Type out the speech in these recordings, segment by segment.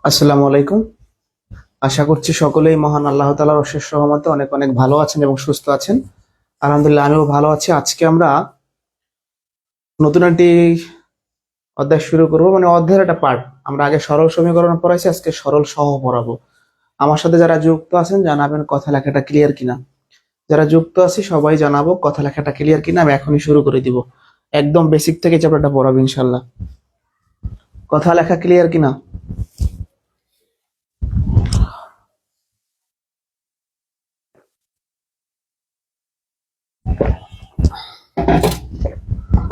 আসসালামু আলাইকুম। আশা করছি সকলেই মহান আল্লাহ তাআলার অশেষ রহমতে অনেক অনেক ভালো আছেন এবং সুস্থ আছেন। আলহামদুলিল্লাহ, আমিও ভালো আছি। আজকে আমরা নতুন একটি অধ্যায় শুরু করব, মানে অধ্যায়ের একটা পার্ট। আমরা আগে সরল সমীকরণ পড়াইছি, আজকে সরল সহগ পড়াবো। আমার সাথে যারা যুক্ত আছেন জানাবেন কথা লেখাটা ক্লিয়ার কিনা। যারা যুক্ত আছি সবাই জানাবো কথা লেখাটা ক্লিয়ার কিনা। আমি এখনই শুরু করে দিব, একদম বেসিক থেকে চ্যাপ্টারটা পড়াবো ইনশাল্লাহ। কথা লেখা ক্লিয়ার কিনা?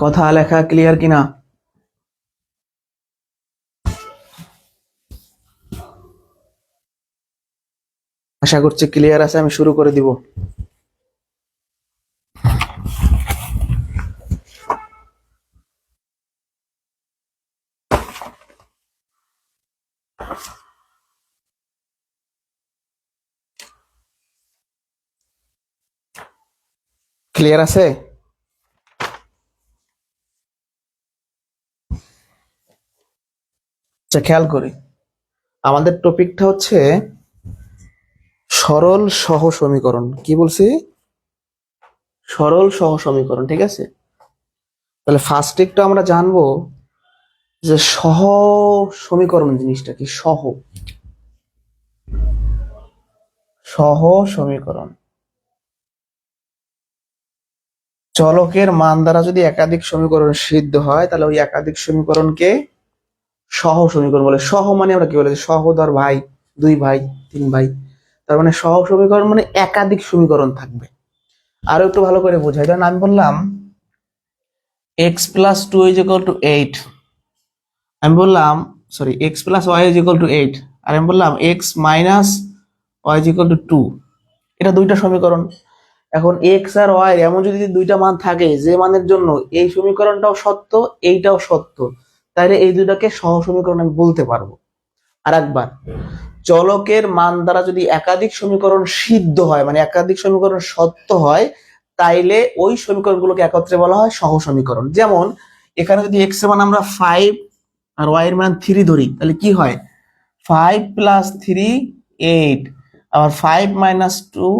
কথা লেখা ক্লিয়ার কিনা? আশা করছি ক্লিয়ার আছে। আমি শুরু করে দিব। ক্লিয়ার আছে? আচ্ছা, খেয়াল করি, আমাদের টপিকটা হচ্ছে সরল সহ সমীকরণ। কি বলছি? সরল সহ সমীকরণ, ঠিক আছে। তাহলে ফার্স্ট একটু আমরা জানবো যে সহ সমীকরণ জিনিসটা কি। সহ সহ সমীকরণ চলকের মান দ্বারা যদি একাধিক সমীকরণ সিদ্ধ হয় তাহলে ওই একাধিক সমীকরণকে সহ সমীকরণ বলে। সহ মানে আমরা কি বলে, সহোদর ভাই, দুই ভাই, তিন ভাই। তার মানে সহ সমীকরণ মানে একাধিক সমীকরণ থাকবে। আরো একটু ভালো করে বোঝাই, ধরেন আমি বললাম X plus two is equal to eight. আমি বললাম sorry, X plus Y is equal to eight. আর আমি বললাম X minus Y is equal to two. এটা দুইটা সমীকরণ। এখন এক্স আর ওয়াই এমন যদি দুইটা মান থাকে যে মানের জন্য এই সমীকরণটাও সত্য, এইটাও সত্য, তাহলে এই দুইটাকে সহ সমীকরণ আমি বলতে পারবো। আর একবার, চলকের মান দ্বারা যদি একাধিক সমীকরণ সিদ্ধ হয়, মানে একাধিক সমীকরণ সত্য হয়, তাইলে ওই সমীকরণগুলোকে একত্রে বলা হয় সহ সমীকরণ। যেমন এখানে যদি এক্স এর মান আমরা 5 আর ওয়াই এর মান 3 ধরি, তাহলে কি হয়? 5 প্লাস 3 8, আবার 5 minus 2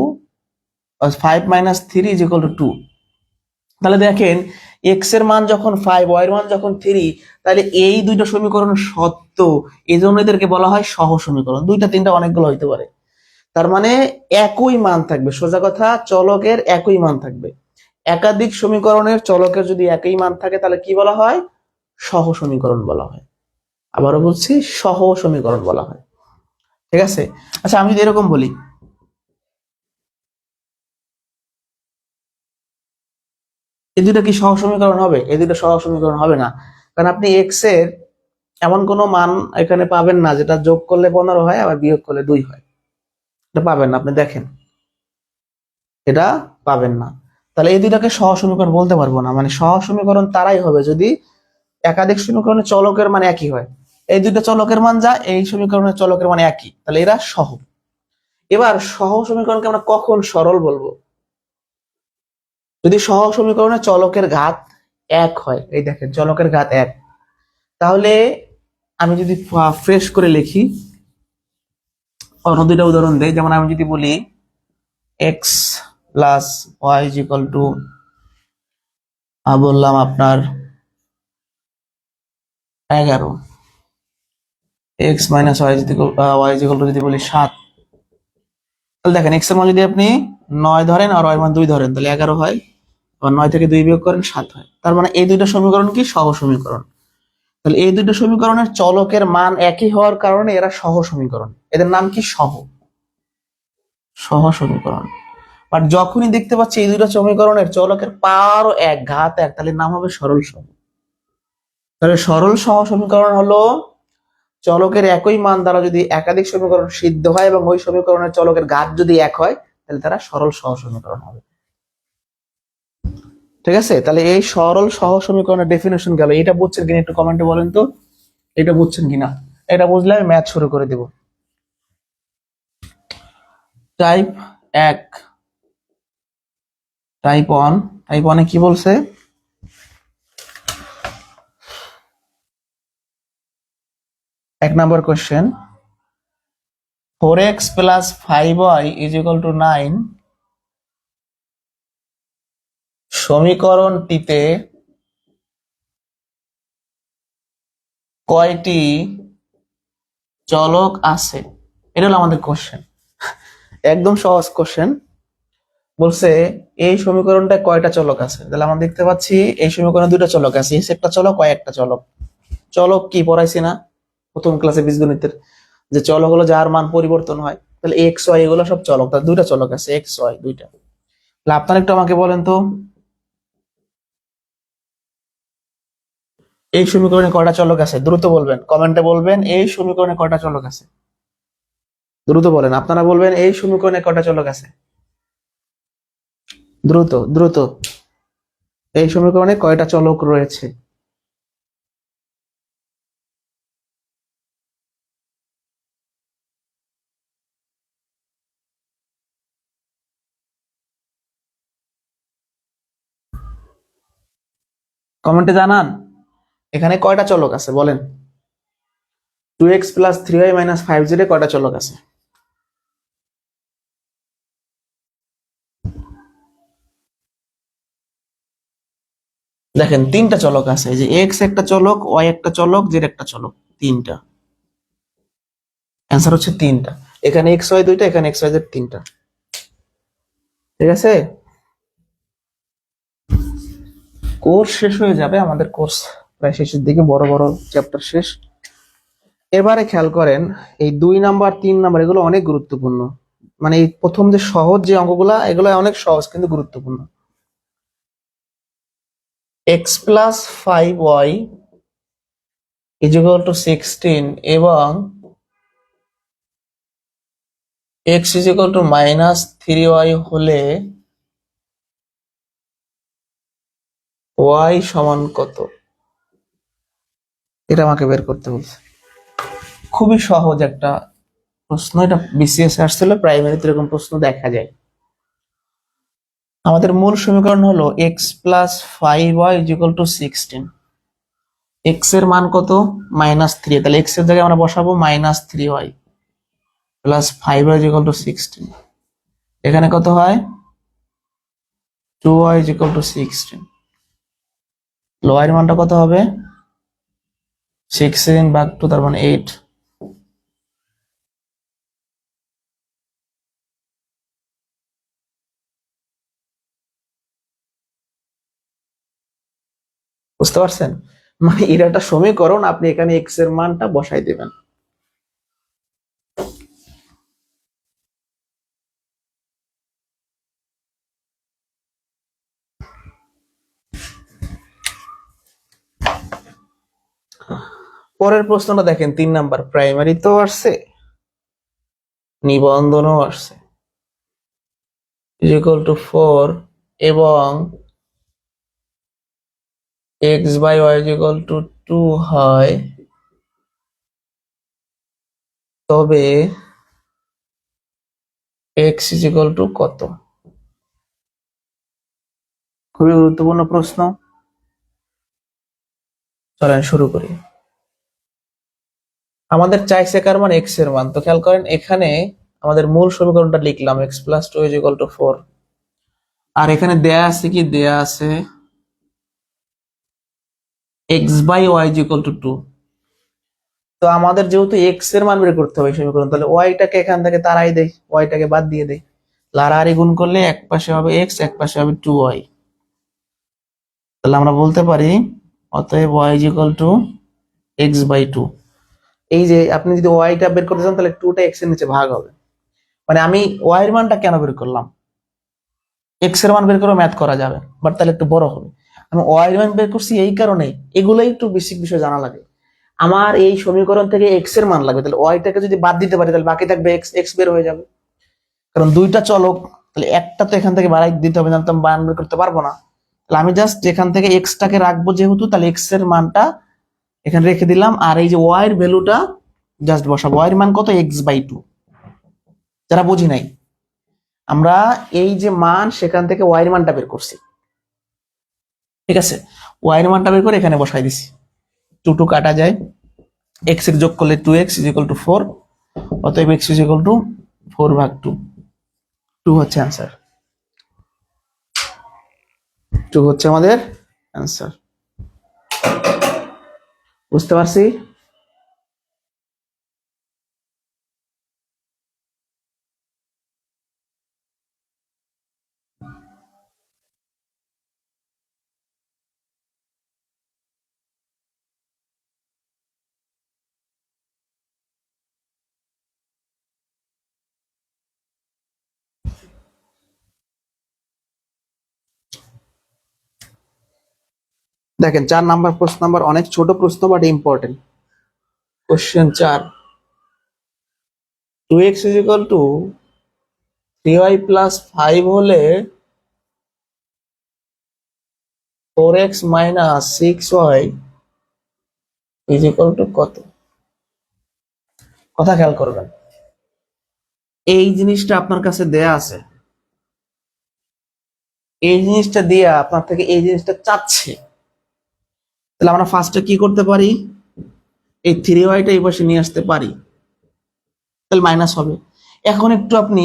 5 minus 3 is equal to 2। তাহলে দেখেন, এক্স এর মান যখন 5, ওয়াই এর মান যখন 3, তাহলে এই দুইটা সমীকরণ সত্য, এই জন্য এদেরকে বলা হয় সহ সমীকরণ। দুইটা তিনটা অনেকগুলো হইতে পারে। তার মানে একই মান থাকবে। সোজা কথা, চলকের একই মান থাকবে। একাধিক সমীকরণের চলকের যদি একই মান থাকে তাহলে কি বলা হয়? সহ সমীকরণ বলা হয়। আবারও বলছি, সহ সমীকরণ বলা হয়। ঠিক আছে। আচ্ছা, আমি যদি এরকম বলি, এই দুইটা কি সহ সমীকরণ হবে? এই দুইটা সহ সমীকরণ হবে না। কারণ আপনি এক্স এর এমন কোনো মান এখানে পাবেন না যেটা যোগ করলে 15 হয় আবার বিয়োগ করলে 2 হয়। এটা পাবেন না, আপনি দেখেন, এটা পাবেন না। তাহলে এই দুইটাকে সহ সমীকরণ বলতে পারবো না। মানে সহ সমীকরণ তারাই হবে যদি একাধিক সমীকরণের চলকের মান একই হয়। এই দুইটা চলকের মান যা, এই সমীকরণের চলকের মান একই, তাহলে এরা সহ। এবার সহ সমীকরণকে আমরা কখন সরল বলবো? যদি সহ সমীকরণের চলকের ঘাত 1 হয়। এই দেখেন, চলকের ঘাত 1, তাহলে আমি যদি ফ্রেশ করে লিখি, অন্য দুইটা উদাহরণ দেই। যেমন আমি যদি বলি X plus Y is equal to, বললাম আপনার 11, X minus Y is equal to যদি বলি 7, তাহলে দেখেন এক্স এর মান যদি আপনি 9 ধরেন আর ওয়াই এর মান 2 ধরেন তাহলে 11 হয়। আবার 9 থেকে 2 বিয়োগ করেন 7 হয়। তার মানে এই দুইটা সমীকরণ কি? সহ সমীকরণ। তাহলে এই দুইটা সমীকরণের চলকের মান একই হওয়ার কারণে এরা সহ সমীকরণ। এদের নাম কি? সহ সহ সমীকরণ। বাট যখনই দেখতে পাচ্ছি এই দুইটা সমীকরণের চলকের পাওয়ারও 1, ঘাত 1, তাহলে নাম হবে সরল সহ। তাহলে সরল সহ সমীকরণ হলো চলকের একই মান দ্বারা যদি একাধিক সমীকরণ সিদ্ধ হয় এবং ওই সমীকরণের চলকের ঘাত যদি 1 হয় তাহলে তারা সরল সহ সমীকরণ হবে। ঠিক আছে। তাহলে এই সরল সহ সমীকরণের ডেফিনেশন গেল। এটা বুঝছেন কিনা একটু কমেন্টে বলেন তো, এটা বুঝছেন কিনা। এটা বুঝলে আমি ম্যাথ শুরু করে দেব। Type 1, type 1। টাইপ 1 এ কি বলছে? এক number question, 4x plus 5y is equal to 9 সমীকরণটিতে কয়টি চলক আছে? এটা হলো আমাদের কোশ্চেন, একদম সহজ কোশ্চেন। বলছে এই সমীকরণটা কয়টা চলক আছে, তাহলে আমরা দেখতে পাচ্ছি এই সমীকরণে দুইটা চলক আছে, এক্স একটা চলক, ওয়াই একটা চলক। চলক কি পড়াইছি না প্রথম ক্লাসে বীজগণিতের, যে চলক হলো যার মান পরিবর্তন হয়। তাহলে এক্স ওয়াই এগুলো সব চলক, তার দুইটা চলক আছে, এক্স ওয়াই দুইটা। তাহলে আপনারা একটু আমাকে বলেন তো এই সমীকরণে কয়টা চলক আছে? দ্রুত বলবেন, কমেন্টে বলবেন এই সমীকরণে কয়টা চলক আছে। দ্রুত বলেন, আপনারা বলবেন এই সমীকরণে কয়টা চলক আছে। দ্রুত দ্রুত, এই সমীকরণে কয়টা চলক রয়েছে? কমেন্টে জানান এখানে কয়টা চলক আছে বলেন। 2x plus 3y minus 5z কয়টা চলক আছে? দেখেন তিনটা চলক আছে, এই যে এক্স একটা চলক, ওয়াই একটা চলক, জেড একটা চলক, তিনটা। অ্যান্সার হচ্ছে তিনটা। এখানে এক্স ওয়াই দুইটা, এখানে এক্স ওয়াই জেড তিনটা। ঠিক আছে, কোর্স শেষ হয়ে যাবে, আমাদের কোর্স প্রায় শেষের দিকে, বড় বড় চ্যাপ্টার শেষ। এবারে খেয়াল করেন এই 2 নাম্বার 3 নাম্বার এগুলো অনেক গুরুত্বপূর্ণ। মানে এই প্রথম যে সহজ যে অঙ্কগুলা এগুলো অনেক সহজ কিন্তু গুরুত্বপূর্ণ। X plus 5y is equal two 16 এবং x is equal two minus 3y হলে y সমান কত? এটা আমাকে বের করতে বলছে। খুবই সহজ একটা প্রশ্ন, এটা বিসিএস আসছিল, প্রাইমারিতে এরকম প্রশ্ন দেখা যায়। আমাদের মূল সমীকরণ হলো x plus 5y is equal two 16। X এর মান কত? -3, তাহলে এক্স এর জায়গায় আমরা বসাবো -3y plus 5y is equal two 16। এখানে কত হয়? 2y is equal two 16। y এর মানটা কত হবে? 16 ভাগ 2, তার মানে 8। বুঝতে পারছেন? মানে এর একটা সমীকরণ, আপনি এখানে এক্স এর মানটা বসাই দেবেন। পরের প্রশ্নটা দেখেন, 3 নাম্বার, প্রাইমারি তো আসছে, নিবন্ধনও আসছে। ইকুয়াল টু 4 এবং x by y equal to 2 হয়, তবে x ইজ ইকুয়াল টু কত? খুবই গুরুত্বপূর্ণ প্রশ্ন, চলেন শুরু করি। আমাদের চাইছে কার মান? x এর মান। তো খেয়াল করেন এখানে আমাদের মূল সমীকরণটা লিখলাম x plus 2 is equal to 4, আর এখানে দেয়া আছে কি? দেয়া আছে x by y is equal to 2। তো আমাদের যেহেতু x এর মান বের করতে হবে সমীকরণ, তাহলে y টাকে এখান থেকে তাড়াই দেই, y টাকে বাদ দিয়ে দেই, লাড়াহাড়ি গুণ করলে এক পাশে হবে x, এক পাশে হবে 2y। তাহলে আমরা বলতে পারি অতএব y is equal to x by 2। এই যে আপনি যদি y টা বের করতে চান তাহলে 2 টা x এর নিচে ভাগ হবে। মানে আমি y এর মানটা কেন বের করলাম? x এর মান বের করে ম্যাথ করা যাবে, বাট তাহলে একটু বড় হবে। আমি y এর মান বের করছি এই কারণে, এগুলোই একটু বেসিক বিষয় জানা লাগে। আমার এই সমীকরণ থেকে x এর মান লাগবে, তাহলে y টাকে যদি বাদ দিতে পারি তাহলে বাকি থাকবে x, x বের হয়ে যাবে। কারণ দুইটা চলক, তাহলে একটা তো এখান থেকে বাড়াই দিতে হবে, না তো আমি মান বের করতে পারবো না। তাহলে আমি জাস্ট এখান থেকে x টাকে রাখবো যেহেতু, তাহলে x এর মানটা এখানে রেখে দিলাম, আর এই যে y এর ভ্যালুটা জাস্ট বসাবো। y এর মান কত? x by 2। যারা বুঝি নাই, আমরা এই যে মান সেখান থেকে y এর মানটা বের করছি, ঠিক আছে? y এর মানটা বের করে এখানে বসাই দিছি, 2 2 কাটা যায়, x এর যোগ করলে 2x ইজ ইকুয়াল টু 4, অতএব x ইজ ইকুয়াল টু 4/2। 2 হচ্ছে অ্যান্সার, 2 হচ্ছে আমাদের অ্যান্সার। বুঝতে পারছি? দেখেন 4 নাম্বার প্রশ্ন নাম্বার অনেক ছোট প্রশ্ন but important. Question 4, 2x is equal two 3y plus 5 হলে 4x minus 6y is equal two কত? কথা খেয়াল করবেন, এই জিনিসটা আপনার কাছে দেয়া আছে, এই জিনিসটা দিয়ে আপনার থেকে এই জিনিসটা চাচ্ছে, তাহলে আমরা ফার্স্টে কি করতে পারি, এই 3y-টা এই পাশে নিয়ে আসতে পারি, তাহলে মাইনাস হবে। এখন একটু আপনি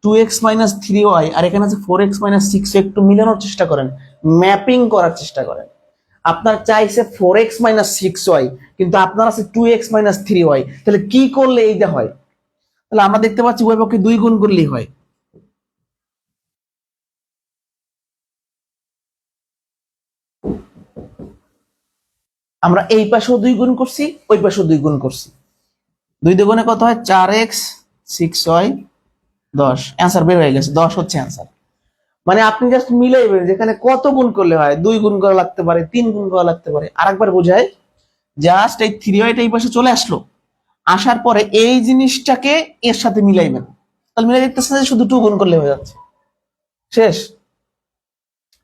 2x মাইনাস 3y আর এখানে আছে 4x মাইনাস 6 একটু মিলানোর চেষ্টা করেন, ম্যাপিং করার চেষ্টা করেন। আপনার চাইছে 4x মাইনাস 6y, কিন্তু আপনার আছে 2x মাইনাস 3y, তাহলে কি করলে এইটা হয়? তাহলে আমরা দেখতে পাচ্ছি উভয় পক্ষে 2 গুণ করলেই হয়। আমরা এই পাশেও 2 গুণ করছি, ওই পাশেও 2 গুণ করছি, 2 দ্বিগুণে কত হয়? 4x 6y 10, অ্যান্সার বের হয়ে গেছে, 10 হচ্ছে অ্যান্সার। মানে আপনি জাস্ট মিলাইবেন, যেখানে কত গুণ করলে হয়, 2 গুণ করা লাগতে পারে, 3 গুণ করা লাগতে পারে। আরেকবার বোঝায়, জাস্ট এই 3y-টা এই পাশে চলে আসলো, আসার পরে এই জিনিসটাকে এর সাথে মিলাইবেন, তাহলে মিলাই দেখতেছেন যে শুধু 2 গুণ করলে হয়ে যাচ্ছে, শেষ।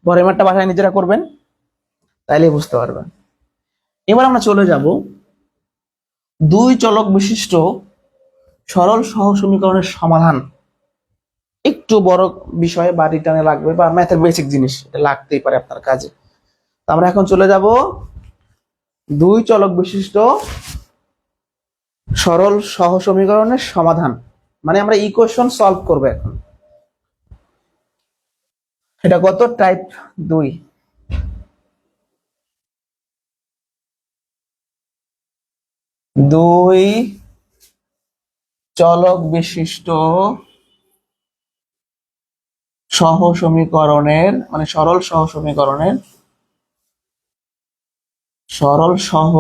পরের মারটা বাসায় নিজেরা করবেন, তাইলে বুঝতে পারবেন। এবার আমরা চলে যাব 2 চলক বিশিষ্ট সরল সহ সমীকরণের সমাধান। একটু বড় বিষয় বা রিটার্নে লাগবে বা ম্যাথের বেসিক জিনিস, এটা লাগতেই পারে আপনার কাজে। তো আমরা এখন চলে যাব 2 চলক বিশিষ্ট সরল সহ সমীকরণের সমাধান, মানে আমরা ইকুয়েশন সলভ করব এখন। এটা কত? টাইপ 2। 2 চলক বিশিষ্ট সহ সমীকরণের, মানে সরল সহ সমীকরণের, সরল সহ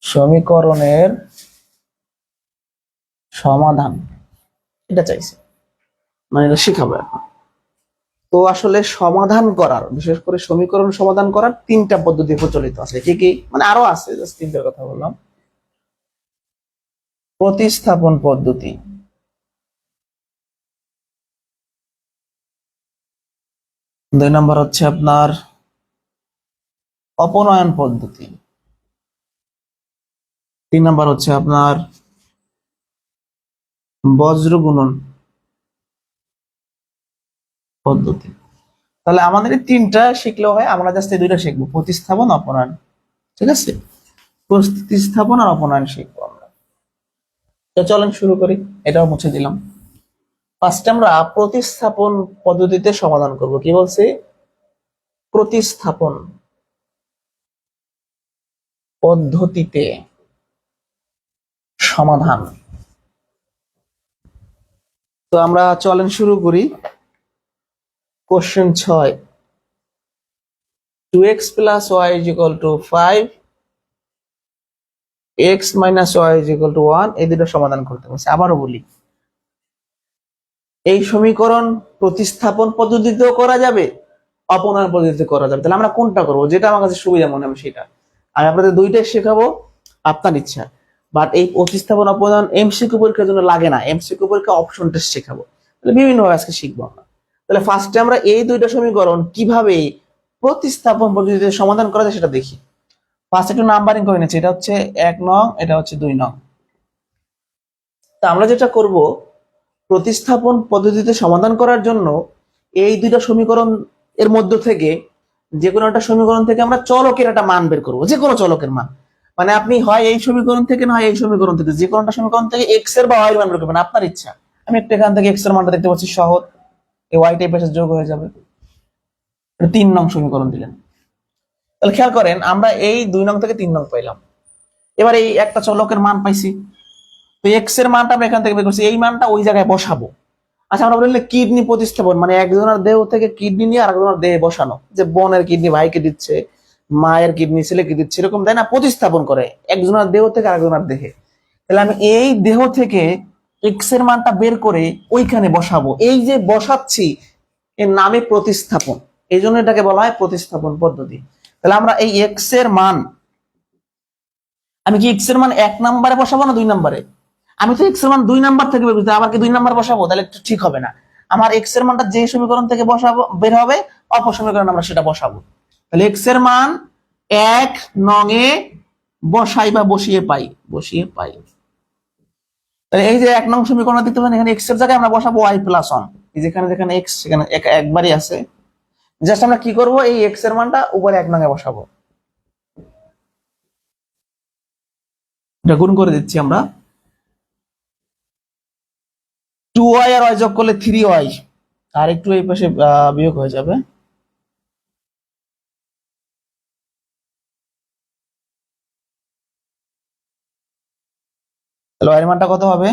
সমীকরণের সমাধান, এটা চাইছে, মানে এটা শিখাবো এখন। তো আসলে সমাধান করার, বিশেষ করে সমীকরণ সমাধান করার 3টা পদ্ধতি প্রচলিত আছে। কি কি? মানে আরো আছে, জাস্ট 3টার কথা বললাম। প্রতিস্থাপন পদ্ধতি, 2 নম্বর হচ্ছে আপনার অপনয়ন পদ্ধতি, 3 নম্বর হচ্ছে আপনার বজ্র গুণন পদ্ধতি। তাহলে আমাদের এই 3টা শিখলেও হয়, আমরা জাস্ট এই 2টা শিখবো, প্রতিস্থাপন অপনয়ন। ঠিক আছে, প্রতিস্থাপন আর অপনয়ন শিখবো আমরা। তো চলেন শুরু করি, এটাও মুছে দিলাম। ফার্স্টে আমরা প্রতিস্থাপন পদ্ধতিতে সমাধান করব। কি বলছি? প্রতিস্থাপন পদ্ধতিতে সমাধান। তো আমরা চলেন শুরু করি। Question 6, 2x plus y is equal to 5, x minus y is equal to 1, এই দুটো সমাধান করতে বলছে। আবারও বলি, এই সমীকরণ প্রতিস্থাপন পদ্ধতিতেও করা যাবে, অপনয়ন পদ্ধতিতে করা যাবে। তাহলে আমরা কোনটা করবো? যেটা আমার কাছে সুবিধা মনে হবে সেটা। আমি আপনাদের 2টাই শেখাবো, আপনার ইচ্ছা। বাট এই প্রতিস্থাপন অপনয়ন এমসিকিউ পরীক্ষার জন্য লাগে না, এমসিকিউ পরীক্ষা অপশন টেস্ট শেখাবো। তাহলে বিভিন্ন ভাবে আজকে শিখবো আমরা। তাহলে ফার্স্টে আমরা এই 2টা সমীকরণ কিভাবে প্রতিস্থাপন পদ্ধতিতে সমাধান করা যায় সেটা দেখি। ফার্স্ট একটু নাম্বারিং করে নিচ্ছি, এটা হচ্ছে 1 নং, এটা হচ্ছে 2 নং। তা আমরা যেটা করব, প্রতিস্থাপন পদ্ধতিতে সমাধান করার জন্য এই 2টা সমীকরণ এর মধ্য থেকে যে কোনো একটা সমীকরণ থেকে আমরা চলকের একটা মান বের করবো, যে কোনো চলকের মান। মানে আপনি হয় এই সমীকরণ থেকে না হয় এই সমীকরণ থেকে, যে কোনটা সমীকরণ থেকে এক্স এর বা ওয়াই এর মান বের করবেন, আপনার ইচ্ছা। আমি একটু এখান থেকে এক্স এর মানটা দেখতে পাচ্ছি সহজ, এই ওয়াই টাইপের সাথে যোগ হয়ে যাবে। 3 নং সমীকরণ দিলেন। তাহলে খেয়াল করেন, আমরা এই 2 নং থেকে 3 নং পাইলাম। এবার এই একটা চলকের মান পাইছি, তো এক্স এর মানটা আমরা এখান থেকে বের করছি, এই মানটা ওই জায়গায় বসাবো। আচ্ছা, আমরা বললে কিডনি প্রতিস্থাপন, মানে একজনের দেহ থেকে কিডনি নিয়ে আরেকজনের দেহে বসানো, যে বোনের কিডনি ভাইকে দিচ্ছে, মায়ের কিডনি ছেলেকে দিচ্ছে, এরকম তাই না, প্রতিস্থাপন করে একজনের দেহ থেকে আরেকজনের দেহে। তাহলে আমি এই দেহ থেকে এক্স এর মানটা বের করে ওইখানে বসাবো, এই যে বসাচ্ছি এর নামে প্রতিস্থাপন, এই জন্য এটাকে বলা হয় প্রতিস্থাপন পদ্ধতি। তাহলে আমরা এই এক্স এর মান, আমি কি এক্স এর মান 1 নম্বরে বসাবো না 2 নম্বরে? আমি তো এক্স এর মান 2 নাম্বার থেকে বের করতে, আবার কি 2 নাম্বার বসাবো? তাহলে একটু ঠিক হবে না। আমার এক্স এর মানটা যে সমীকরণ থেকে বসাবো বের হবে, অপর সমীকরণ আমরা সেটা বসাবো। তাহলে এক্স এর মান 1 নং এ বসাই বা বসিয়ে পাই, বসিয়ে পাই। তাহলে এই যে 1 নং সমীকরণ দেখতে পাচ্ছেন, এখানে এক্স এর জায়গায় আমরা বসাবো ওয়াই প্লাস ওয়ান। যেখানে যেখানে এক্স সেখানে একবারই আছে। জাস্ট আমরা কি করব, এই এক্স এর মানটা উপরে 1 নং এ বসাবো, এটা গুণ করে দিচ্ছি আমরা। 2y আর y যোগ করলে 3y, আর একটু এই পাশে বিয়োগ হয়ে যাবে। তাহলে y এর মানটা কত হবে?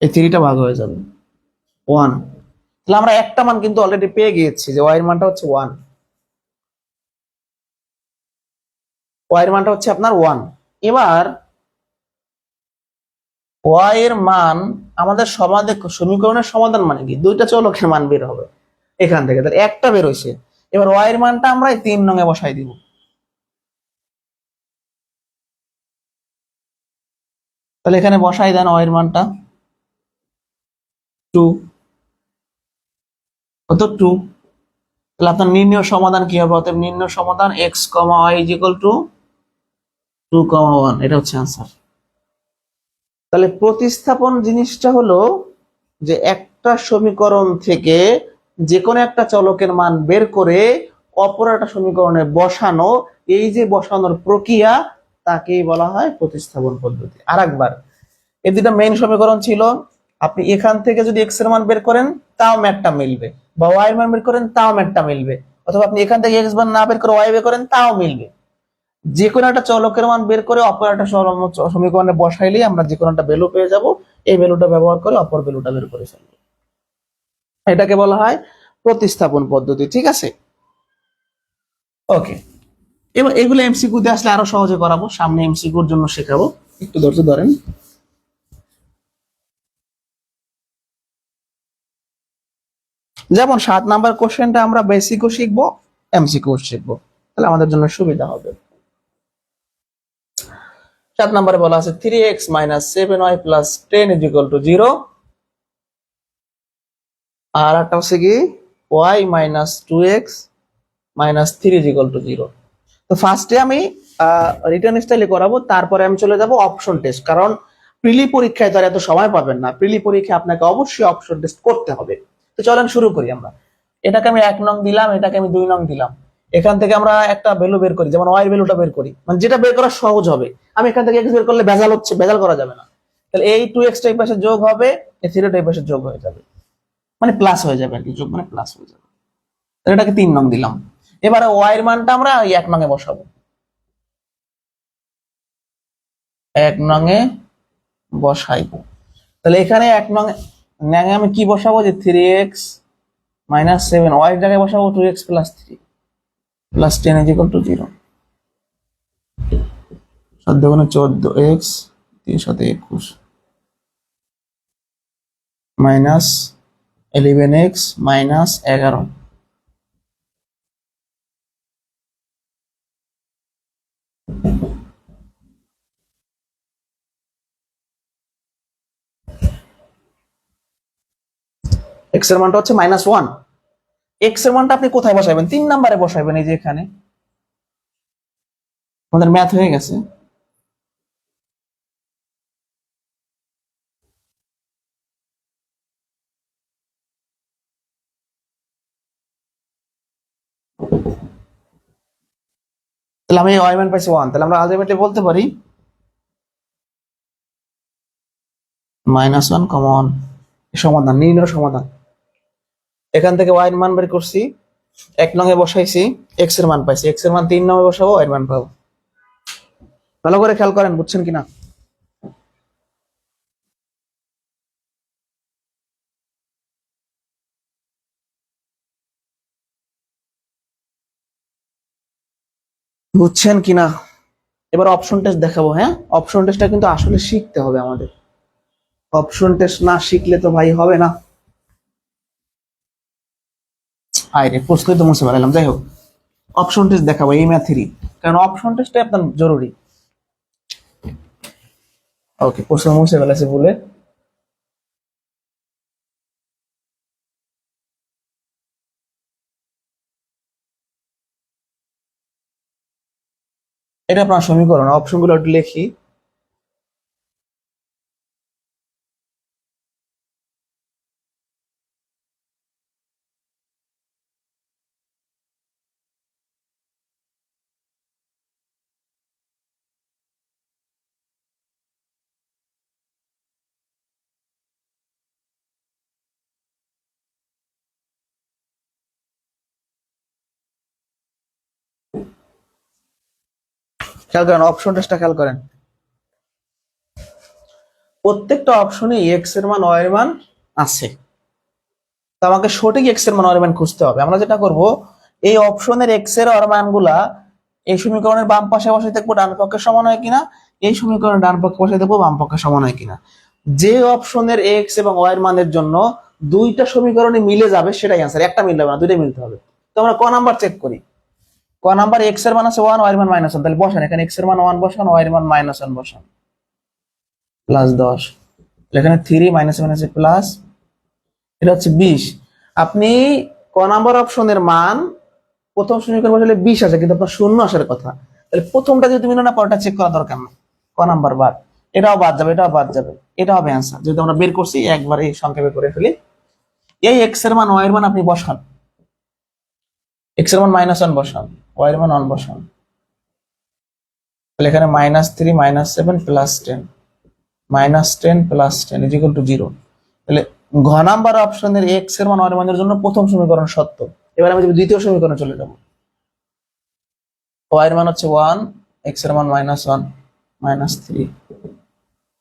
এই 3টা ভাগ হয়ে যাবে 1। তাহলে আমরা একটা মান কিন্তু অলরেডি পেয়ে গিয়েছি, যে y এর মানটা হচ্ছে 1, y এর মানটা হচ্ছে আপনার 1। এবার y এর মান আমাদের সমীকরণের সমাধান মানে কি, দুইটা চলকের মান বের হবে এখান থেকে, তাহলে একটা বের হয়েছে। এবার y এর মানটা আমরা এই 3 নং এ বসাই দিব। তাহলে এখানে বসাই দেন y এর মানটা 2, কত 2। তাহলে আপনার নির্ণয় সমাধান কি হবে? অতএব নির্ণয় সমাধান x, y is equal to 2, 1, এটা হচ্ছে आंसर। তাহলে প্রতিস্থাপন জিনিসটা হলো যে একটা সমীকরণ থেকে যে কোনো একটা চলকের মান বের করে অপর একটা সমীকরণে বসানো, এই যে বসানোর প্রক্রিয়া তাকেই বলা হয় প্রতিস্থাপন পদ্ধতি। আরেকবার, এই দুটো মেইন সমীকরণ ছিল, আপনি এখান থেকে যদি এক্স এর মান বের করেন তাও ম্যাথটা মিলবে, বা ওয়াই এর মান বের করেন তাও ম্যাথটা মিলবে, অথবা আপনি এখান থেকে এক্স মান না বের করে ওয়াই বের করেন তাও মিলবে। যে কোনো একটা চলকের মান বের করে অপর একটা সমীকরণে বসাইলেই আমরা যে কোনো একটা ভ্যালু পেয়ে যাব, এই ভ্যালুটা ব্যবহার করে অপর ভ্যালুটা বের করে ফেলবো। এটাকে বলা হয় প্রতিস্থাপন পদ্ধতি, ঠিক আছে? ওকে, এবার এগুলো এমসিকিউ তে আসলে আরো সহজে করাবো, সামনে এমসিকিউর জন্য শেখাবো, একটু ধৈর্য ধরেন। যেমন 7 নাম্বার কোশ্চেনটা আমরা বেসিকও শিখবো, এমসিকিউ শিখবো, তাহলে আমাদের জন্য সুবিধা হবে। 7 নম্বরে বলা আছে 3x - 7y + 10 = 0, আর একটা হচ্ছে কি y - 2x - 3 = 0। তো ফার্স্টে আমি রিটার্ন স্টাইলে করাবো, তারপরে আমি চলে যাব অপশন টেস্ট, কারণ প্রিলি পরীক্ষায় তার এত সময় পাবেন না, প্রিলি পরীক্ষায় আপনাকে অবশ্যই অপশন টেস্ট করতে হবে। তো চলেন শুরু করি আমরা। এটাকে আমি 1 নং দিলাম, এটাকে আমি 2 নং দিলাম। এখান থেকে আমরা একটা ভ্যালু বের করি, যেমন y এর ভ্যালুটা বের করি, মানে যেটা বের করা সহজ হবে। আমি এখান থেকে x বের করলে ভেজাল হচ্ছে, ভেজাল করা যাবে না। তাহলে এই 2x টাইপ পাশে যোগ হবে, এই 3 টাইপ পাশে যোগ হয়ে যাবে, মানে প্লাস হয়ে যাবে আর কি, যোগ মানে প্লাস হয়ে যাবে। তাহলে এটাকে 3 নং দিলাম। এবারে y এর মানটা আমরা এই 1 নং এ বসাবো, 1 নং এ বসাইবো। তাহলে এখানে 1 নং এ আমি কি বসাবো, যে 3x - 7, y এর জায়গায় বসাবো 2x + 3 + 10 = 0। 7 × 14x, 3 × 7 = 21, -11x - 11। x এর মানটা হচ্ছে -1। x এর মানটা আপনি কোথায় বসাবেন? 3 নম্বরে বসাবেন, এই যে এখানে। আমাদের ম্যাথ হয়ে গেছে। তাহলে আমি ওয়াই মান পাইছি 1, তাহলে আমরা আলটিমেটলি বলতে পারি -1 কমন সমাধান, নির্ণয় সমাধান। এখান থেকে ওয়াই এর মান বের করছি, 1 নং এ বসাইছি, এক্স এর মান পাইছি, এক্স এর মান 3 নং এ বসাবো, ওয়াই এর মান পাবো। ভালো করে খেয়াল করেন, বুঝছেন কিনা? বুঝছেন কিনা? এবার অপশন টেস্ট দেখাবো। হ্যাঁ, অপশন টেস্টটা কিন্তু আসলে শিখতে হবে আমাদের। অপশন টেস্ট না শিখলে তো ভাই হবে না। আরে প্রশ্নই তো মুছে ফেলাম। যাই হোক, অপশন টেস্ট দেখাবো এই ম্যাথেরই, কারণ অপশন টেস্টটা আপনার জরুরি। ওকে, প্রশ্ন মুছে ফেলেছে বলে। এটা আপনার সমীকরণ, অপশনগুলো একটু লিখি। খেয়াল করেন, অপশন টেস্টটা খেয়াল করেন। প্রত্যেকটা অপশনে এক্স এর মান ওয়াই এর মান আছে, তো আমাকে সঠিক এক্স এর মান ওয়াই এর মান খুঁজতে হবে। আমরা যেটা করব, এই অপশনের এক্স এর ওয়াই মানগুলা এই সমীকরণের বাম পাশে বসে দেখবো ডান পক্ষের সমান হয় কিনা, এই সমীকরণের ডান পক্ষে বসে দেখবো বাম পক্ষের সমান হয় কিনা। যে অপশনের এক্স এবং ওয়াই এর মানের জন্য দুইটা সমীকরণে মিলে যাবে সেটাই অ্যান্সার, একটা মিলবে না, দুইটাই মিলতে হবে। তো আমরা ক নাম্বার চেক করি। ক নাম্বার এক্স এর মান আছে 1, ওয়াই এর মান -1, তাহলে বসান এখানে এক্স এর মান 1 বসান, ওয়াই এর মান -1 বসান, +10। এখানে 3 -7 প্লাস, এটা হচ্ছে 20। আপনি ক নাম্বার অপশনের মান প্রথম সমীকরণ বসালে 20 আছে, কিন্তু আপনার 0 আসার কথা। তাহলে প্রথমটা যদি মিলে না, পরেরটা চেক করা দরকার না। ক নাম্বার বাদ, এটাও বাদ যাবে, এটাও বাদ যাবে, এটা হবে অ্যান্সার। যদি আমরা বের করছি একবার এই সংক্ষেপে করে ফেলি, এই এক্স এর মান ওয়াই এর মান আপনি বসান, এক্স এর মান -1 বসান, ওয়াই এর মান 1 বসান, তাহলে এখানে -3 -7 +10, -10 +10 = 0। তাহলে ঘ নাম্বার অপশনের এক্স এর মান ওয়াই এর মানের জন্য প্রথম সমীকরণ সত্য। এবার আমি যদি দ্বিতীয় সমীকরণে চলে যাব, ওয়াই এর মান হচ্ছে 1, এক্স এর মান -1 -3,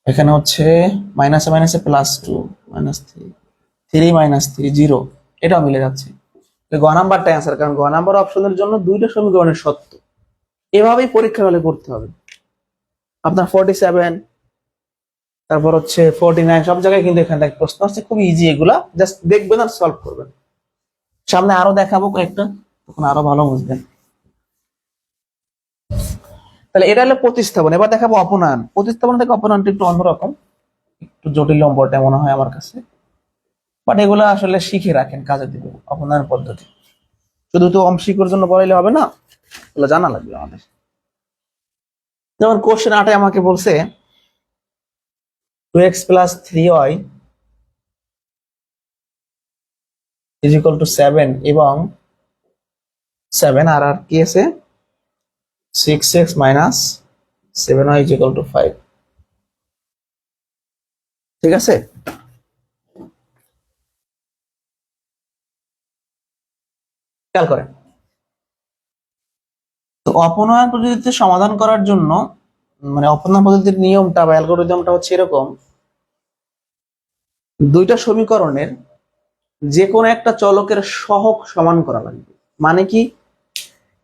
এখানে হচ্ছে মাইনাসে মাইনাসে +2 -3, 3 -3 0, এটাও মিলে যাচ্ছে। গ নাম্বারটা অ্যান্সার, কারণ গ নাম্বার অপশনের জন্য দুইটা সমীকরণের সত্য। এভাবেই পরীক্ষা হলে করতে হবে। আপনার 47, তারপর হচ্ছে 49, সব জায়গায় কিন্তু এখানে প্রশ্ন আছে, খুব ইজি। এগুলা জাস্ট দেখবেন আর সলভ করবেন। সামনে আরো দেখাবো কয়েকটা, তখন আরো ভালো বুঝবেন। তাহলে এটা হলো প্রতিস্থাপন। এবার দেখাবো অপনয়ন। প্রতিস্থাপন থেকে অপনয়নটা একটু অন্যরকম, একটু জটিল নম্বরটা মনে হয় আমার কাছে, বাট এগুলো আসলে শিখে রাখেন, কাজে দিবে। অপনয়ন পদ্ধতি শুধু তো অমশিকর জন্য পড়াইলে হবে না, এগুলো জানা লাগবে আমাদের। যেমন কোশ্চেন 8 আমাকে বলছে 2x + 3y = 7 এবং 7 আর আর কি আছে 6x - 7y = 5। ঠিক আছে, খেয়াল করেন। তো অপনয়ন পদ্ধতিতে সমাধান করার জন্য, মানে অপনয়ন পদ্ধতির নিয়মটা বা অ্যালগরিদমটা হচ্ছে এরকম, দুইটা সমীকরণের যে কোনো একটা চলকের সহগ সমান করা লাগবে। মানে কি,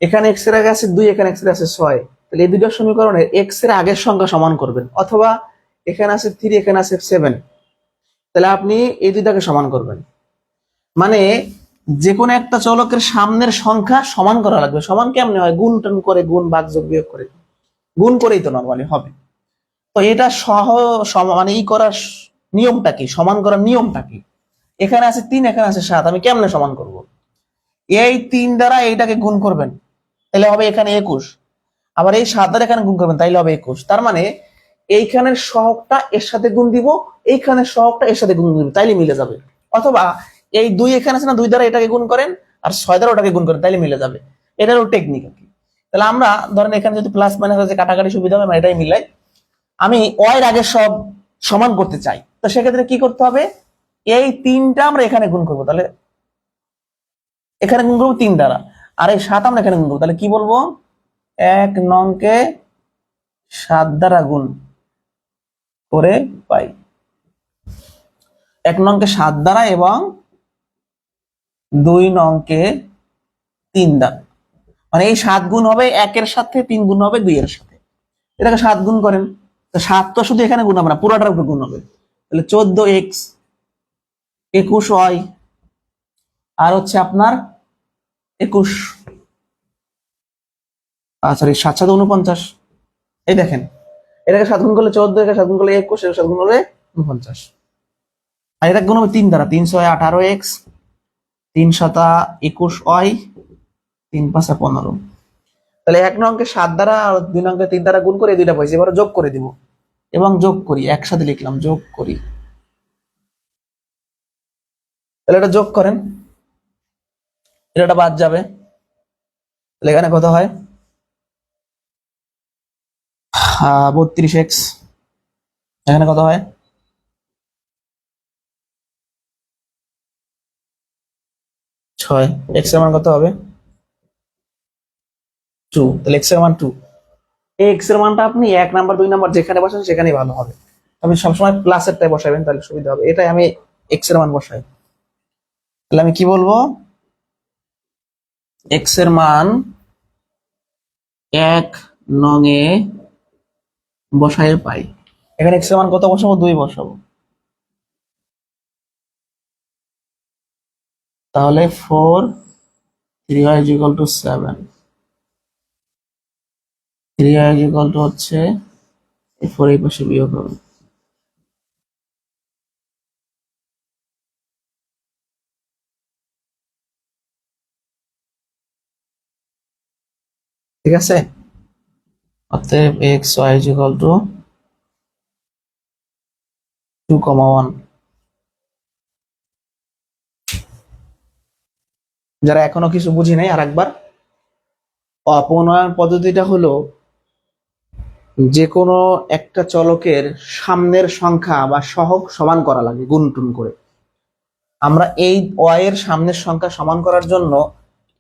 এখানে এক্স এর আগে আছে 2, এখানে এক্স এর আছে 6, তাহলে এই দুইটা সমীকরণের এক্স এর আগের সংখ্যা সমান করবেন। অথবা এখানে আছে 3, এখানে আছে 7, তাহলে আপনি এই দুইটাকে সমান করবেন। মানে যে কোনো একটা চলকের সামনের সংখ্যা সমান করা লাগবে। সমান কেমনে হয়? গুণ টান করে, গুণ, ভাগ, যোগ, বিয়োগ করে, গুণ করেই তো নরমালি হবে। তো এটা মানে ই করার নিয়মটা কি, সমান করার নিয়মটা কি? এখানে আছে 3, এখানে আছে 7, আমি কেমনে সমান করব? এই 3 দ্বারা এইটাকে গুণ করবেন, তাহলে হবে এখানে 21। আবার এই 7 দ্বারা এখানে গুণ করবেন, তাইলে হবে 21। তার মানে এইখানের সহগটা এর সাথে গুণ দিব, এইখানের সহগটা এর সাথে গুণ দিব, তাইলে মিলে যাবে। অথবা এই 2 এখানে আছে না, 2 দ্বারা এটাকে গুণ করেন, আর 6 দ্বারা ওটাকে গুণ করেন, তাইলে মিলে যাবে। এটারও টেকনিক আর কি। তাহলে আমরা ধরেন এখানে যদি প্লাস মাইনাস আছে কাটাকাটি সুবিধা হবে, আমরা এটাই মিলাই। আমি ওয়াই এর আগে সব সমান করতে চাই, তো সেক্ষেত্রে কি করতে হবে, এই তিনটা আমরা এখানে গুণ করবো, তাহলে এখানে গুণ করবো 3 দ্বারা, আর এই 7 আমরা এখানে গুণ করবো, তাহলে কি বলবো, 1 নংকে 7 দ্বারা গুণ করে পাই, 1 নংকে 7 দ্বারা এবং 2 নংকে 3 দ্বারা, মানে এই 7 গুণ হবে 1 এর সাথে, 3 গুণ হবে 2 এর সাথে, এটাকে 7 গুণ করেন, তো 7 তো শুধু এখানে গুণ হবে না, পুরোটার উপরে গুণ হবে, তাহলে 14x 21y আর হচ্ছে আপনার 21, সরি 7 7 49, এই দেখেন এটাকে 7 গুণ করলে 14, এটাকে 7 গুণ করলে 21, এটাকে 7 গুণ করলে 49, আর এটা গুণ হবে 3 দ্বারা, 3 6 18x, 3 7 21y, 3 5 15, তাহলে 1 নংকে 7 দ্বারা আর 2 নংকে 3 দ্বারা গুণ করে এই দুইটা পাইছি, এবার যোগ করে দিব, এবং যোগ করি, একসাথে লিখলাম যোগ করি, তাহলে এটা যোগ করেন, এটা বাদ যাবে, তাহলে এখানে কত হয়, 32x, এখানে কত হয় 6, x এর মান কত হবে 2, তাহলে x এর মান 2, এই x এর মানটা আপনি 1 নাম্বার 2 নাম্বার যেখানে বসান সেখানেই ভালো হবে, আপনি সবসময় প্লাসেরটাই বসাবেন, তাহলে সুবিধা হবে, এটাই আমি x এর মান বসাই, তাহলে আমি কি বলবো, x এর মান 1 নং এ বসায় পাই, এখানে x এর মান কত বসাবো, 2 বসাবো, তাহলে 4 3y = 7, 3y হচ্ছে 4 এই পাশে বিয়োগ হবে, ঠিক আছে, অতএব x y = 2,1, যারা এখনো কিছু বুঝি নাই আরেকবার, অপনয়ন পদ্ধতিটা হলো যে কোনো একটা চলকের সামনের সংখ্যা বা সহগ সমান করা লাগে গুণ টুন করে, আমরা এই y এর সামনের সংখ্যা সমান করার জন্য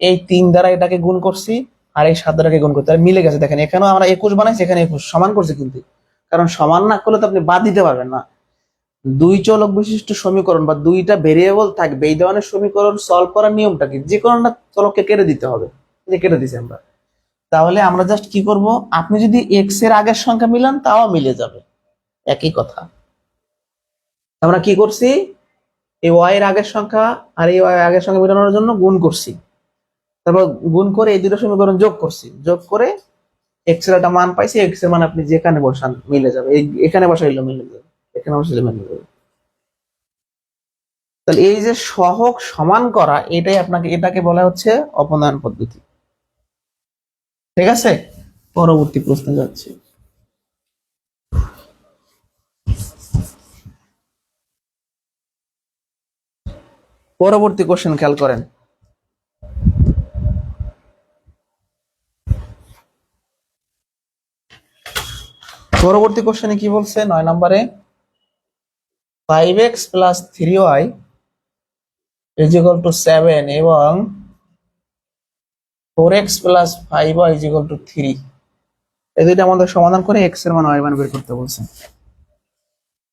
এই 3 দ্বারা এটাকে গুণ করছি, আর এই 7 দ্বারাকে গুণ করতে মিলে গেছে, দেখেন এখানেও আমরা 21 বানাইছি, এখানে 21 সমান করছি, কিন্তু কারণ সমান না করলে তো আপনি বাদ দিতে পারবেন না, দুই চলক বিশিষ্ট সমীকরণ বা দুইটা ভেরিয়েবল থাকবে, এই ধরনের সমীকরণ সলভ করার নিয়মটা কি, যে কোনো একটা চলককে কেটে দিতে হবে, যে কেটে দিছি আমরা, তাহলে আমরা জাস্ট কি করব, আপনি যদি এক্স এর আগের সংখ্যা মিলান তাও মিলে যাবে, একই কথা, আমরা কি করছি, এই ওয়াই এর আগের সংখ্যা আর এই ওয়াই আগের সংখ্যা মিলানোর জন্য গুণ করছি, তারপর গুণ করে এই দুটো সমীকরণ যোগ করছি, যোগ করে এক্স এর একটা মান পাইছি, এক্স এর মান আপনি যেখানে বসান মিলে যাবে, এখানে বসাইলে মিলে যাবে, এখানে বসাইলে মিলে যাবে, তাহলে এই যে সহগ সমান করা, এটাই আপনাকে, এটাকে বলা হচ্ছে অপনয়ন পদ্ধতি, ঠিক আছে, পরবর্তী প্রশ্নে যাচ্ছি, পরবর্তী কোশ্চেন খেয়াল করেন, পরবর্তী কোশ্চেনে কি বলছে, 9 নম্বরে 5x + 3y = 7 এবং 4x + 5y = 3, এই দুইটা আমাদের সমাধান করে x এর মান y মান বের করতে বলছে,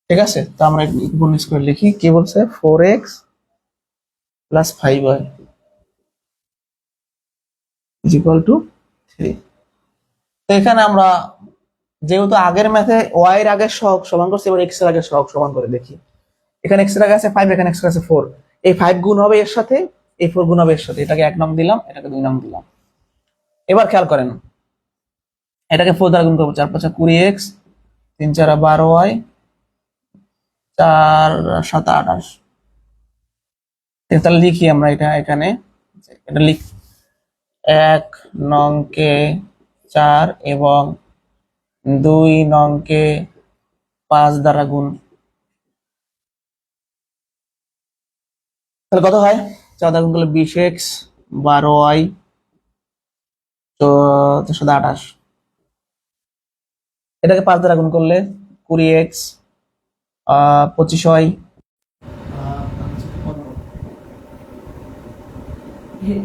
ঠিক আছে, তো আমরা গুণ করে লিখি, কি বলছে, 4x + 5y = 3, তো এখানে আমরা যেহেতু আগের ম্যাথে y এর আগের সহগ সমান করছি, এবার x এর আগের সহগ সমান করে দেখি, এখানে x এর আগে আছে 5, এখানে x এর আছে 4, এই 5 গুণ হবে এর সাথে, এই 4 গুণ হবে এর সাথে, এটাকে 1 নং দিলাম, এটাকে 2 নং দিলাম, এবার খেয়াল করেন, এটাকে 4 দ্বারা গুণ করবো, 4 5 20x, 3 4 12y, 4 7 28, তাহলে লিখি আমরা এটা এখানে, এটা লিখ 1 নংকে 4 এবং 2 নংকে 5 দ্বারা গুণ, তাহলে কত হয়, 4 দ্বারা গুণ করলে 20x, 12y, তো 428 এটাকে 5 দ্বারা গুণ করলে 20x 25 হয়।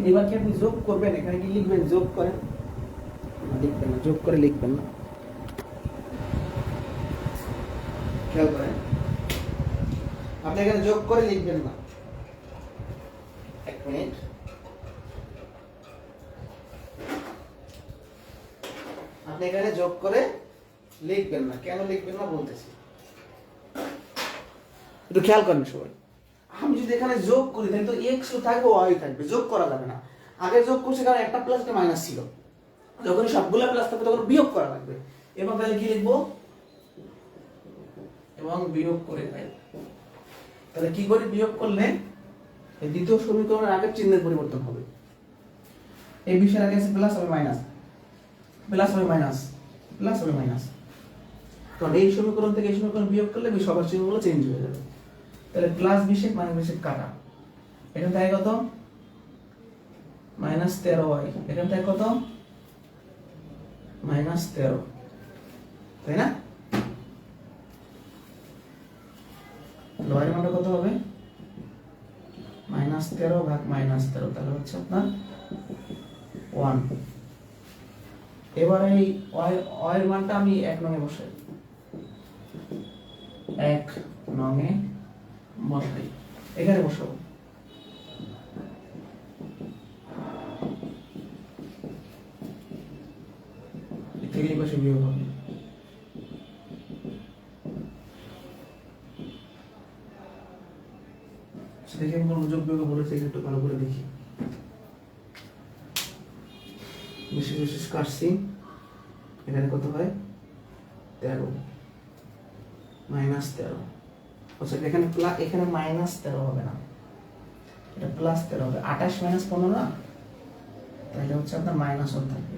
এবার কি আপনি যোগ করবেন, এখানে কি লিখবেন? যোগ করেন, লিখবেন না, যোগ করে লিখবেন না, খেয়াল করেন, আপনি এখানে যোগ করে লিখবেন না। এক মিনিট, আপনি এখানে যোগ করে লিখবেন না। কেন লিখবেন না বলতেছি, একটু খেয়াল করেন সবাই। আমি যদি এখানে যোগ করি তাহলে তো এক্স থাকবে, ওয়াই থাকবে, যোগ করা যাবে না। আগে যোগ করছি কারণ একটা প্লাস একটা মাইনাস ছিল, যখন সবগুলো প্লাস থাকবে তখন বিয়োগ করা লাগবে। এবং তাহলে কি লিখবো? এবং বিয়োগ করে দেয়। তাহলে কি করে বিয়োগ করলে এই দ্বিতীয় সমীকরণের আগের চিহ্নের পরিবর্তন হবে। এই বিষয়ের আগে আছে প্লাস হবে মাইনাস, প্লাস হবে মাইনাস, প্লাস হবে মাইনাস। কারণ এই সমীকরণ থেকে এই সমীকরণ বিয়োগ করলে সবার চিহ্নগুলো চেঞ্জ হয়ে যাবে। তাহলে প্লাস 20 মাইনাস 20 কাটা, এখান থেকে কত? মাইনাস 13y, এখান থেকে কত? মাইনাস 13, তাই না? লয়ের মানটা কত হবে? মাইনাস 13 ভাগ মাইনাস 13, তাহলে হচ্ছে আপনার 1। এবার এই এর মানটা আমি 1 নঙে বসাই, 1 নঙে বসাই, এখানে বসাবো। থেকে এই পাশে বিয়োগ হবে। দেখি আমি কোন যোগ বিয়োগ বলেছি, একটু ভালো করে দেখি। বিশেষ বিশেষ কাটছি, এখানে কত হয়? 13 মাইনাস 13। আচ্ছা এখানে এখানে মাইনাস 13 হবে না, এটা প্লাস 13 হবে। 28 মাইনাস 15 না, তাহলে হচ্ছে আপনার মাইনাস 1 থাকবে।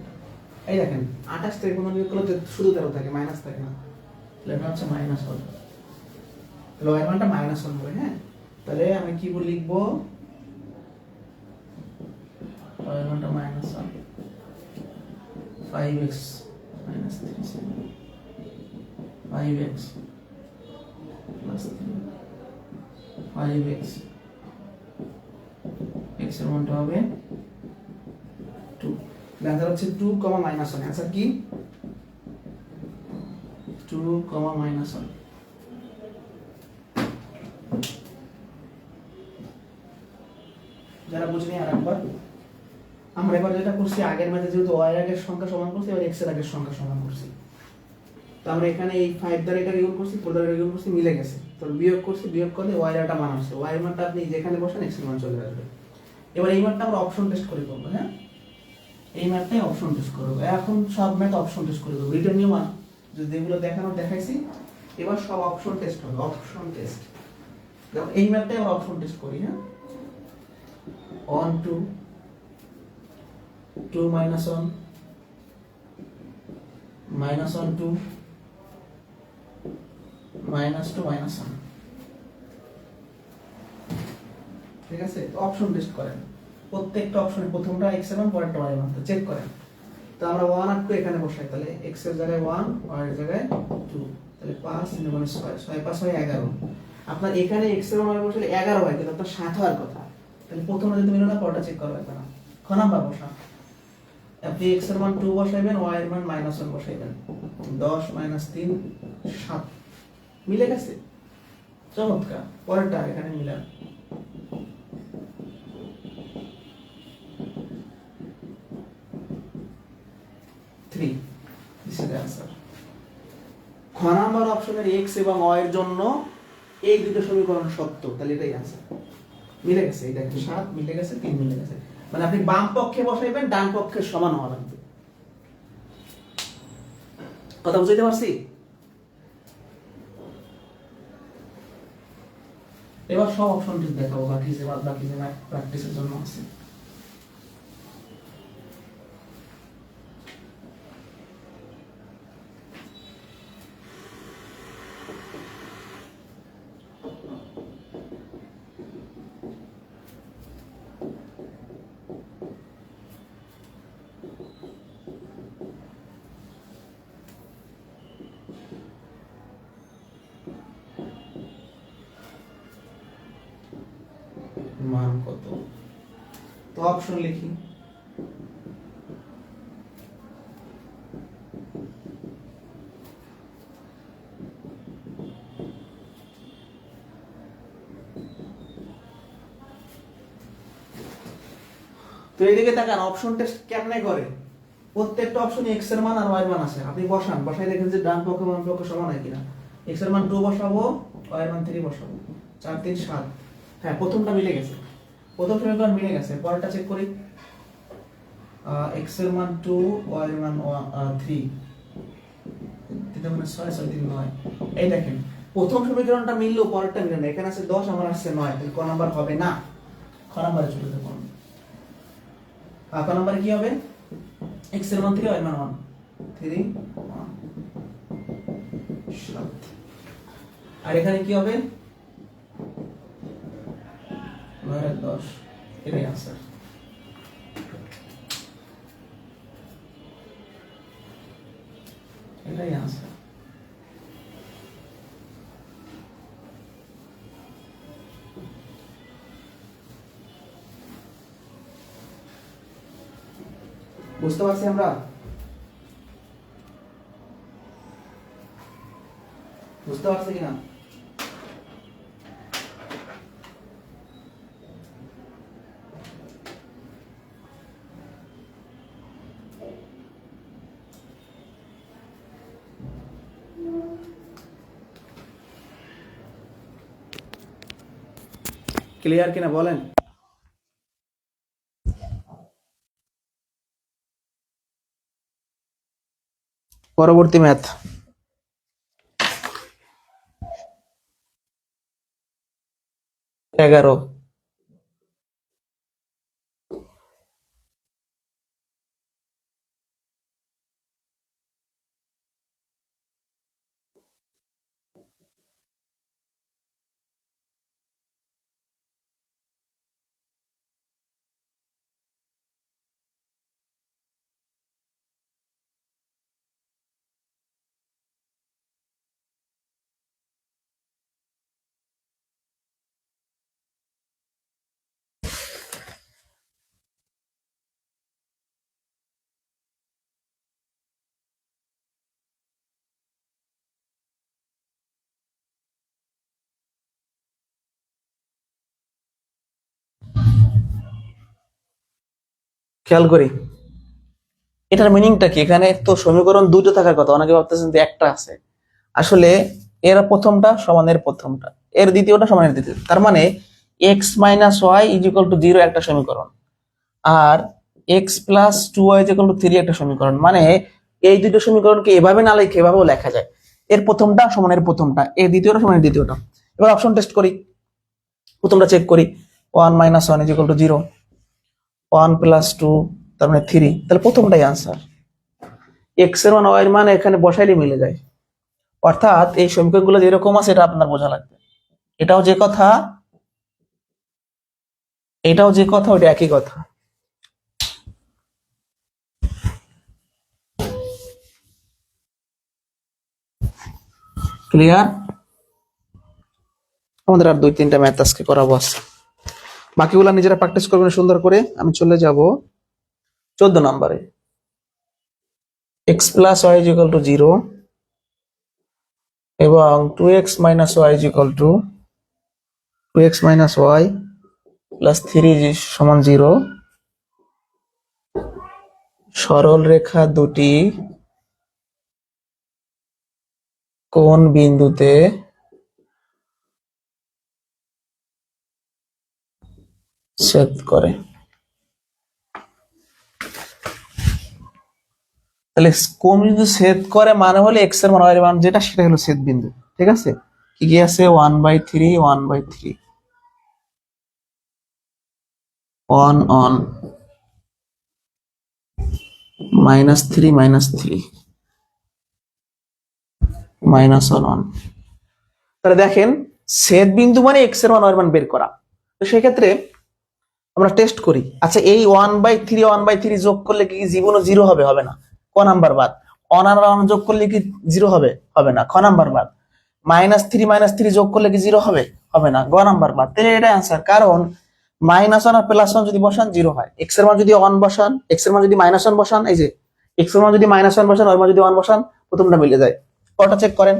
এই দেখেন 28 থেকে 15 বিয়োগ করলে শুধু 13 থাকে, মাইনাস থাকে না, তাহলে এটা হচ্ছে মাইনাস 1। তাহলে ওই মানটা মাইনাস 1 হবে। হ্যাঁ, তাহলে আমি কি লিখবো? ওই মানটা minus 1, 5x minus 3, 5x plus 3, 5x, x এর মানটা হবে 2। অ্যান্সার হচ্ছে 2, মাইনাস 1। অ্যান্সার কি? 2, মাইনাস 1। যারা বুঝনি আরেকবার, আমরা এবার যেটা করছি আগের ম্যাথে যেহেতু y এর আগের সংখ্যা সমান করছি, এবার x এর আগের সংখ্যা সমান করছি। তো আমরা এখানে এই 5 দ্বারা এটা গুণ করছি, 4 দ্বারা গুণ করছি, মিলে গেছে। তো বিয়োগ করছি, বিয়োগ করলে y এর একটা মান আসছে, y এর মানটা আপনি যেখানে বসান x এর মান চলে আসবে। এবার এই মানটা আমরা অপশন টেস্ট করে করব। হ্যাঁ, এই ম্যাথটাই অপশন টেস্ট করব। এখন সব ম্যাথ অপশন টেস্ট করে দেব, রিটার্ন নিউ মান যদি এগুলো দেখাইছি, এবার সব অপশন টেস্ট হবে, অপশন টেস্ট। দেখো এই ম্যাথটাই আমরা অপশন টেস্ট করি। হ্যাঁ, 1 2 2 minus 1 minus 1 2 minus 2 minus 1। ঠিক আছে, তো অপশন টেস্ট করেন, প্রত্যেকটা অপশনে প্রথমটা x এর মান, পরেরটা y এর মান, তো চেক করেন। তো আমরা 1 আর 2 এখানে বসাই, তাহলে x এর জায়গায় 1, y এর জায়গায় 2, তাহলে 5 × 6, 6 5 হয় 11। আপনার এখানে x এর মান বসালে 11 হয়, কিন্তু আপনার 7 হওয়ার কথা। তাহলে প্রথমটা যদি মিলে না, পরেরটা চেক করা লাগবে না। খ নাম্বার বসা, আপনি x এর মান 2 বসাইবেন, y এর মান -1 বসাইবেন। 10 - 3 7, মিলে গেছে, চমৎকার। পরেরটা এখানে মিলান, 3। This is answer. খ নাম্বার অপশনের x এবং y এর জন্য এই দুটো সমীকরণ সত্য, তাহলে এটাই आंसर। মিলে গেছে, এই দেখেন 7 মিলে গেছে, 3 মিলে গেছে। মানে আপনি বাম পক্ষে বসাইবেন, ডান পক্ষের সমান হওয়া লাগবে। কথা বুঝাইতে পারছি? এবার সব অপশন দেখাবো, বাকি যে প্র্যাকটিসের জন্য আছে। অপশন লিখি। তো এইদিকে তাকান, অপশন টেস্ট কেমনে করে। প্রত্যেকটা অপশনে এক্স এর মান আর ওয়াই এর মান আছে, আপনি বসান, বসাই দেখেন যে ডান পক্ষ বাম পক্ষ সমান হয় কিনা। এক্স এর মান 2 বসাবো, ওয়াই এর মান 3 বসাবো, 4 3 7। হ্যাঁ, প্রথমটা মিলে গেছে, প্রথম সমীকরণ মিলে গেছে। পরেরটা চেক করি। এক্স এর মান 2, ওয়াই এর মান 3, এটা মানে 6 6 3 9। এই দেখেন প্রথম সমীকরণটা মিললো, পরেরটা মিলে না। এখানে আছে 10, আমার আছে 9, তাহলে ক নাম্বার হবে না। খ নাম্বারে চলে যাবো। ক নাম্বারে কি হবে? x এর মান 3, y এর মান 1, 3 1 7। আর এখানে কি হবে? 9 আর 10, এটাই आंसर। এটাই आंसर। বুঝতে পারছি আমরা? বুঝতে পারছি কিনা? ক্লিয়ার কিনা বলেন? পরবর্তী ম্যাথ। এগারো। খেয়াল করি এটার মিনিংটা কি। এখানে তো সমীকরণ দুটো থাকার কথা, অনেকে ভাবতেছেন যে একটা আছে। আসলে এর প্রথমটা সমানের প্রথমটা, এর দ্বিতীয়টা সমানের দ্বিতীয়, তার মানে x minus Y is equal to 0 একটা সমীকরণ, আর x plus 2y is equal to 3 একটা সমীকরণ। মানে এই দুটো সমীকরণকে এভাবে না লিখে এভাবেও লেখা যায়। এর প্রথমটা সমানের প্রথমটা, এর দ্বিতীয়টা সমানের দ্বিতীয়টা। এবার অপশন টেস্ট করি, প্রথমটা চেক করি। 1 minus 1 is equal to 0, 1 plus 2 তার মানে 3, তাহলে প্রথমটাই आंसर। x এর মান y এর মান এখানে বসাইলে মিলে যায়। অর্থাৎ এই সমীকরণগুলো যেরকম আছে এটা আপনার বোঝা লাগবে। এটাও যে কথা, এটাও যে কথা, ওটা একই কথা। ক্লিয়ার? আমাদের আর 2-3টা ম্যাথ আজকে করাবো আছে, বাকিগুলো নিজেরা প্র্যাকটিস করবেন সুন্দর করে। আমি চলে যাব 14 নম্বরে। x plus Y is equal to 0 এবং 2x minus Y is equal to 2x minus Y plus 3 সমান 0। সরল রেখা দুটি কোন বিন্দুতে ছেদ করে। তাহলে কোন বিন্দু ছেদ করে মানে হলে x এর মান y এর মান যেটা, সেটা হলো ছেদ বিন্দু। ঠিক আছে, কি কি আছে? 1/3 1/3 1 on -3 -3 -1 on। তাহলে দেখেন ছেদ বিন্দু মানে x এর মান y এর মান বের করা। তো সেই ক্ষেত্রে আমরা টেস্ট করি। আচ্ছা, এই 1/3 1/3 যোগ করলে কি জীবনও 0 হবে? হবে না। ক নাম্বার বাদ। 1 আর 1 যোগ করলে কি 0 হবে? হবে না। খ নাম্বার বাদ। -3 -3 যোগ করলে কি 0 হবে? হবে না। গ নাম্বার বাদ। তাহলে এটা आंसर। কারণ -1 আর +1 যদি বসান 0 হয়, x এর মান যদি 1 বসান, x এর মান যদি -1 বসান, এই যে x এর মান যদি -1 বসান, ওর মান যদি 1 বসান, প্রথমটা মিলে যায়। কটা চেক করেন?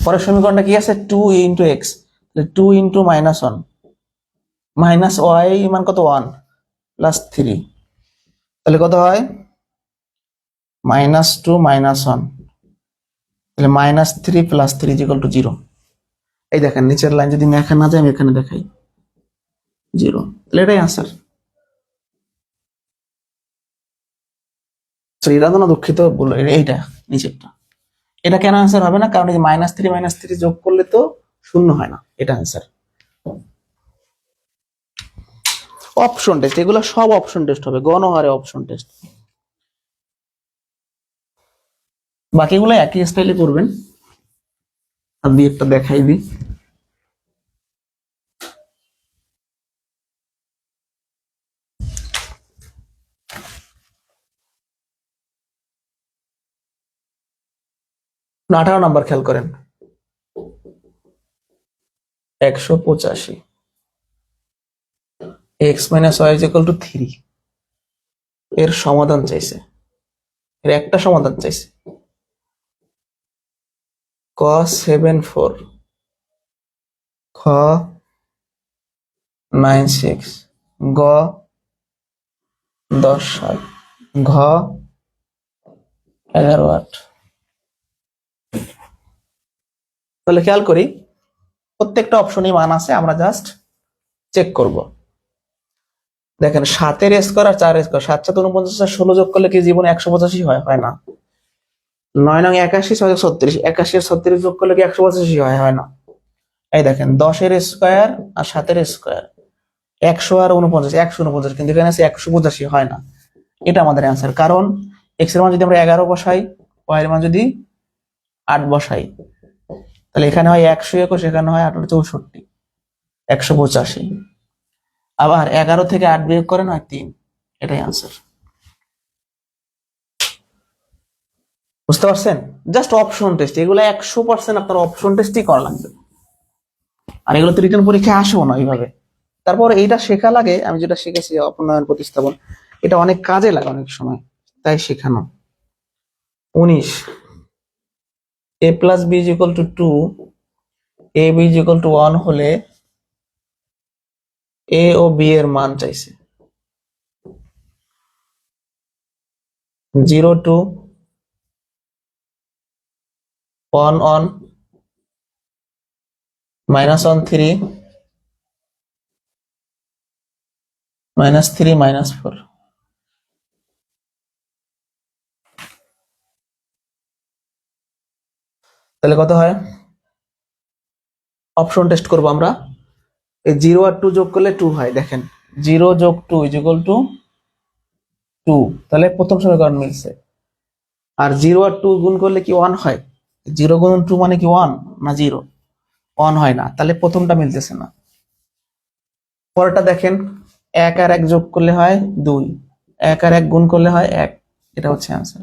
পরের সমীকরণটা কি আছে? 2 × x, তাহলে 2 × -1 মাইনাস y মান কত? 1 প্লাস 3, তাহলে কত হয়? -2 -1, তাহলে -3 + 3 = 0। এই দেখেন নিচের লাইন যদি আমি এখানে না যাই, আমি এখানে দেখাই 0, তাহলে এটাই আনসার। এটা তো না, দুঃখিত বলো, এইটা নিচেরটা। এটা কেন আনসার হবে না? কারণ এই -3 -3 যোগ করলে তো 0 হয় না, এটা আনসার। অপশন টেস্ট, এগুলো সব অপশন টেস্ট হবে, গণহারে অপশন টেস্ট। বাকিগুলো একই স্টাইলে করবেন। আর দিয়ে একটা দেখাই দিই। না, 18 নাম্বার খেয়াল করেন, 185 x - y = 3, এর সমাধান চাইছে, এর একটা সমাধান চাইছে। cos 74, খ 96, গ 10 ঘ 11 তাহলে খেয়াল করি, প্রত্যেকটা অপশনই মান আছে, আমরা জাস্ট চেক করব। দেখেন 7 এর স্কয়ার আর 4 এর স্কয়ার, 7 7 49 আর 16 যোগ করলে কি জীবনে 185 হয়? হয় না। 9 9 81, 6 36, 81 আর 36 যোগ করলে কি 185 হয়? হয় না। এই দেখেন 10 এর স্কয়ার আর 7 এর স্কয়ার, 100 আর 49, 149, কিন্তু এখানে আছে 185, হয় না। এটা আমাদের অ্যান্সার, কারণ x এর মান যদি আমরা 11 বসাই, y এর মান যদি 8 বসাই, তাহলে এখানে হয় 121, এখানে হয় 864, 185। আবার 11 থেকে 8 বিয়োগ করেন হয় 3, এটাই আনসার। বুঝতে পারছেন? জাস্ট অপশন টেস্ট, এগুলো 100% আপনার অপশন টেস্টই করা লাগবে, আর এগুলো তো রিটার্ন পরীক্ষায় আসেও না এইভাবে। তারপর এইটা শেখা লাগে, আমি যেটা শিখেছি অপনয়ন প্রতিস্থাপন, এটা অনেক কাজে লাগে অনেক সময়, তাই শেখানো। 19, a + b = 2, a b = 1 হলে a ও b এর মান চাইছে। 0 2 1 1 -1 3 -3 -4, তাহলে কত হয়? অপশন টেস্ট করব আমরা। এই 0 আর 2 যোগ করলে 2 হয়, দেখেন 0 যোগ 2 = 2, তাহলে প্রথম সমীকরণ মিলছে। আর 0 আর 2 গুণ করলে কি 1 হয়? 0 গুণ 2 মানে কি 1 না 0? 1 হয় না, তাহলে প্রথমটা মিলতেছে না। পরেরটা দেখেন, 1 আর 1 যোগ করলে হয় 2, 1 আর 1 গুণ করলে হয় 1, এটা হচ্ছে आंसर।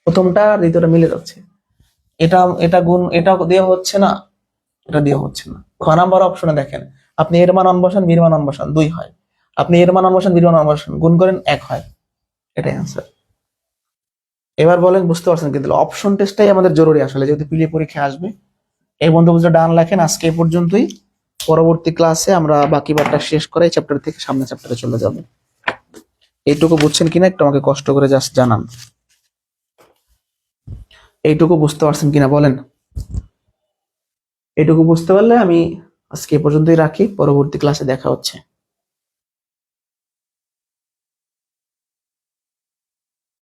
প্রথমটা আর দ্বিতীয়টা মিলে যাচ্ছে, এটা এটা গুণ এটা দিয়ে হচ্ছে না, এটা দিয়ে হচ্ছে না। খ নাম্বার অপশনে দেখেন, আপনি এর মান 1 বসান, বি এর মান 1 বসান, 2 হয়। আপনি এর মান 1 বসান, বি এর মান 1 বসান, গুণ করেন 1 হয়, এটাই आंसर। এবার বলেন বুঝতে পারছেন? কিন্তু অপশন টেস্টটাই আমাদের জরুরি আসলে, যেহেতু পিলি পরীক্ষা আসবে। এই বন্ধু বুঝে ডান লেখেন। আজকে এই পর্যন্তই, পরবর্তী ক্লাসে আমরা বাকি পার্টটা শেষ করে এই চ্যাপ্টার থেকে সামনের চ্যাপ্টারে চলে যাব। এইটুকু বুঝছেন কিনা একটু আমাকে কষ্ট করে জাস্ট জানান। এইটুকু বুঝতে পারছেন কিনা বলেন। এইটুকু বুঝতে পারলে আমি আজকে এই পর্যন্তই রাখি, পরবর্তী ক্লাসে দেখা হচ্ছে।